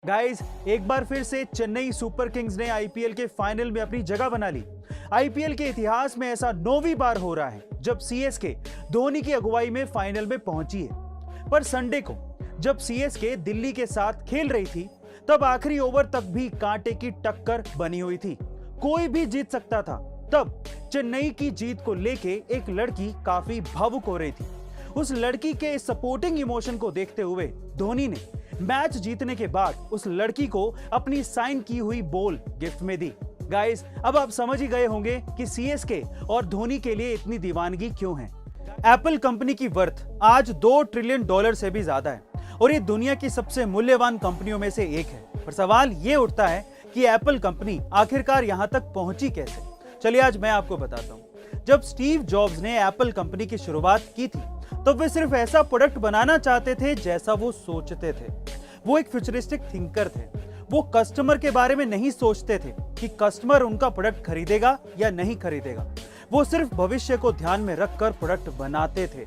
Guys, एक बार फिर से चेन्नई सुपर किंग्स ने आईपीएल के फाइनल में अपनी जगह बना ली। आईपीएल के इतिहास में ऐसा 9वीं बार हो रहा है जब सीएसके धोनी की अगुवाई में फाइनल में पहुंची है। पर संडे को जब सीएसके दिल्ली के साथ खेल रही थी, तब आखिरी ओवर तक भी कांटे की टक्कर बनी हुई थी। कोई भी जीत सकता था। तब चेन्नई की जीत को लेके एक लड़की काफी भावुक हो रही थी। उस लड़की के सपोर्टिंग इमोशन को देखते हुए धोनी ने मैच जीतने के बाद उस लड़की को अपनी साइन की हुई बॉल गिफ्ट में दी। गाइस, अब आप समझ ही गए होंगे कि सीएसके और धोनी के लिए इतनी दीवानगी क्यों है। एप्पल कंपनी की वर्थ आज $2 ट्रिलियन से भी ज्यादा है और ये दुनिया की सबसे मूल्यवान कंपनियों में से एक है। पर सवाल ये उठता है कि एप्पल कंपनी आखिरकार यहां तक पहुंची कैसे। चलिए आज मैं आपको बताता हूं। जब स्टीव जॉब्स ने एप्पल कंपनी की शुरुआत की थी, तो वे सिर्फ ऐसा प्रोडक्ट बनाना चाहते थे जैसा वो सोचते थे। वो एक फ्यूचरिस्टिक थिंकर थे। वो कस्टमर के बारे में नहीं सोचते थे कि कस्टमर उनका प्रोडक्ट खरीदेगा या नहीं खरीदेगा। वो सिर्फ भविष्य को ध्यान में रखकर प्रोडक्ट बनाते थे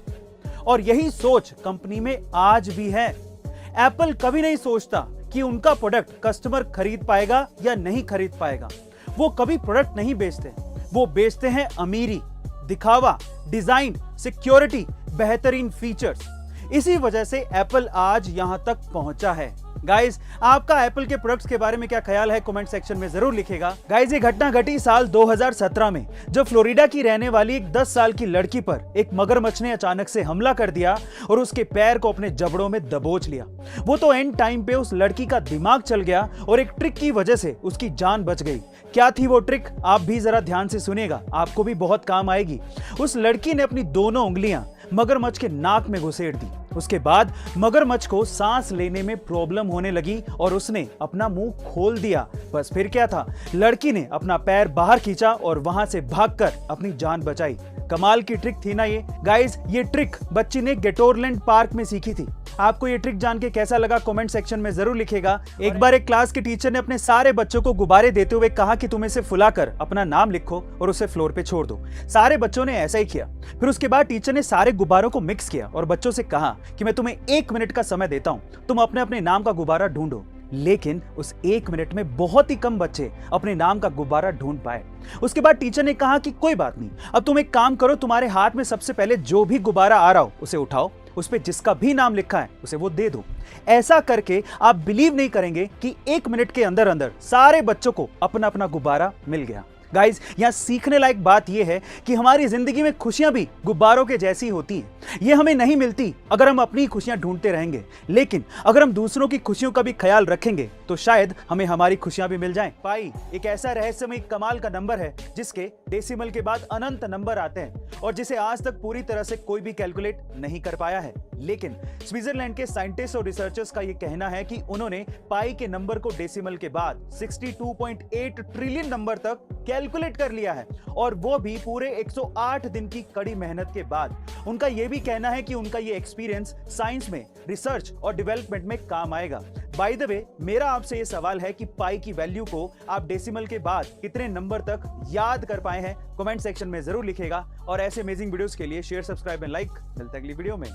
और यही सोच कंपनी में आज भी है। एप्पल कभी नहीं सोचता कि उनका प्रोडक्ट कस्टमर खरीद पाएगा या नहीं खरीद पाएगा। वो कभी प्रोडक्ट नहीं बेचते, वो बेचते हैं अमीरी, दिखावा, डिजाइन, सिक्योरिटी, बेहतरीन फीचर्स। इसी वजह से एप्पल आज यहां तक पहुंचा है। गाइस, आपका एप्पल के प्रोडक्ट्स के बारे में क्या ख्याल है, कमेंट सेक्शन में जरूर लिखेगा। गाइस, ये घटना घटी साल 2017 में, जब फ्लोरिडा की रहने वाली एक 10 साल की लड़की पर एक मगरमच्छ ने अचानक से हमला कर दिया और उसके पैर को अपने जबड़ों में दबोच लिया। वो तो एंड टाइम पे उस लड़की का दिमाग चल गया और एक ट्रिक की वजह से उसकी जान बच गई। क्या थी वो ट्रिक, आप भी जरा ध्यान से सुनिएगा, आपको भी बहुत काम आएगी। उस लड़की ने अपनी दोनों उंगलियां मगरमच्छ के नाक में घुसेड़ दी। उसके बाद मगरमच्छ को सांस लेने में प्रॉब्लम होने लगी और उसने अपना मुंह खोल दिया। बस फिर क्या था, लड़की ने अपना पैर बाहर खींचा और वहां से भागकर अपनी जान बचाई। कमाल की ट्रिक थी ना ये। गाइस, ये ट्रिक बच्ची ने गेटोरलैंड पार्क में सीखी थी। आपको ये ट्रिक जान के कैसा लगा, कमेंट सेक्शन में जरूर लिखेगा। एक बार एक क्लास के टीचर ने अपने सारे बच्चों को गुब्बारे देते हुए कहा कि तुम इसे फुलाकर अपना नाम लिखो और उसे फ्लोर पे छोड़ दो। सारे बच्चों ने ऐसा ही किया। फिर उसके बाद टीचर ने सारे गुब्बारों को मिक्स किया और बच्चों से कहा कि मैं तुम्हें 1 मिनट का समय देता हूं, तुम अपने अपने नाम का गुब्बारा ढूंढो। लेकिन उस 1 मिनट में बहुत ही कम बच्चे अपने नाम का गुब्बारा ढूंढ पाए। उसके बाद टीचर ने कहा कि कोई बात नहीं, अब तुम एक काम करो, तुम्हारे हाथ में सबसे पहले जो भी गुब्बारा आ रहा हो उसे उठाओ, उस पे जिसका भी नाम लिखा है उसे वो दे दो। ऐसा करके आप बिलीव नहीं करेंगे कि 1 मिनट के अंदर अंदर सारे बच्चों को अपना अपना गुब्बारा मिल गया। गाइस, यहां सीखने लायक बात यह है कि हमारी जिंदगी में खुशियां भी गुब्बारों के जैसी होती हैं। ये हमें नहीं मिलती अगर हम अपनी खुशियां ढूंढते रहेंगे, लेकिन अगर हम दूसरों की खुशियों का भी ख्याल रखेंगे तो शायद हमें हमारी खुशियां भी मिल जाएं। पाई एक ऐसा रहस्यमय कमाल का नंबर है जिसके डेसिमल के बाद अनंत नंबर आते हैं और जिसे आज तक पूरी तरह से कोई भी कैलकुलेट नहीं कर पाया है। लेकिन स्विट्जरलैंड के साइंटिस्ट और रिसर्चर्स का यह कहना है कि उन्होंने पाई के नंबर को डेसिमल के बाद 62.8 ट्रिलियन नंबर तक कैलकुलेट कर लिया है, और वो भी पूरे 108 दिन की कड़ी मेहनत के बाद। उनका यह भी कहना है कि उनका ये एक्सपीरियंस साइंस में, रिसर्च और डेवलपमेंट में काम आएगा। बाय द वे, मेरा आपसे ये सवाल है कि पाई की वैल्यू को आप डेसिमल के बाद कितने नंबर तक याद कर पाए हैं, कमेंट सेक्शन में जरूर लिखेगा। और ऐसे अमेजिंग वीडियोस के लिए शेयर, सब्सक्राइब एंड लाइक। मिलते हैं अगली वीडियो में।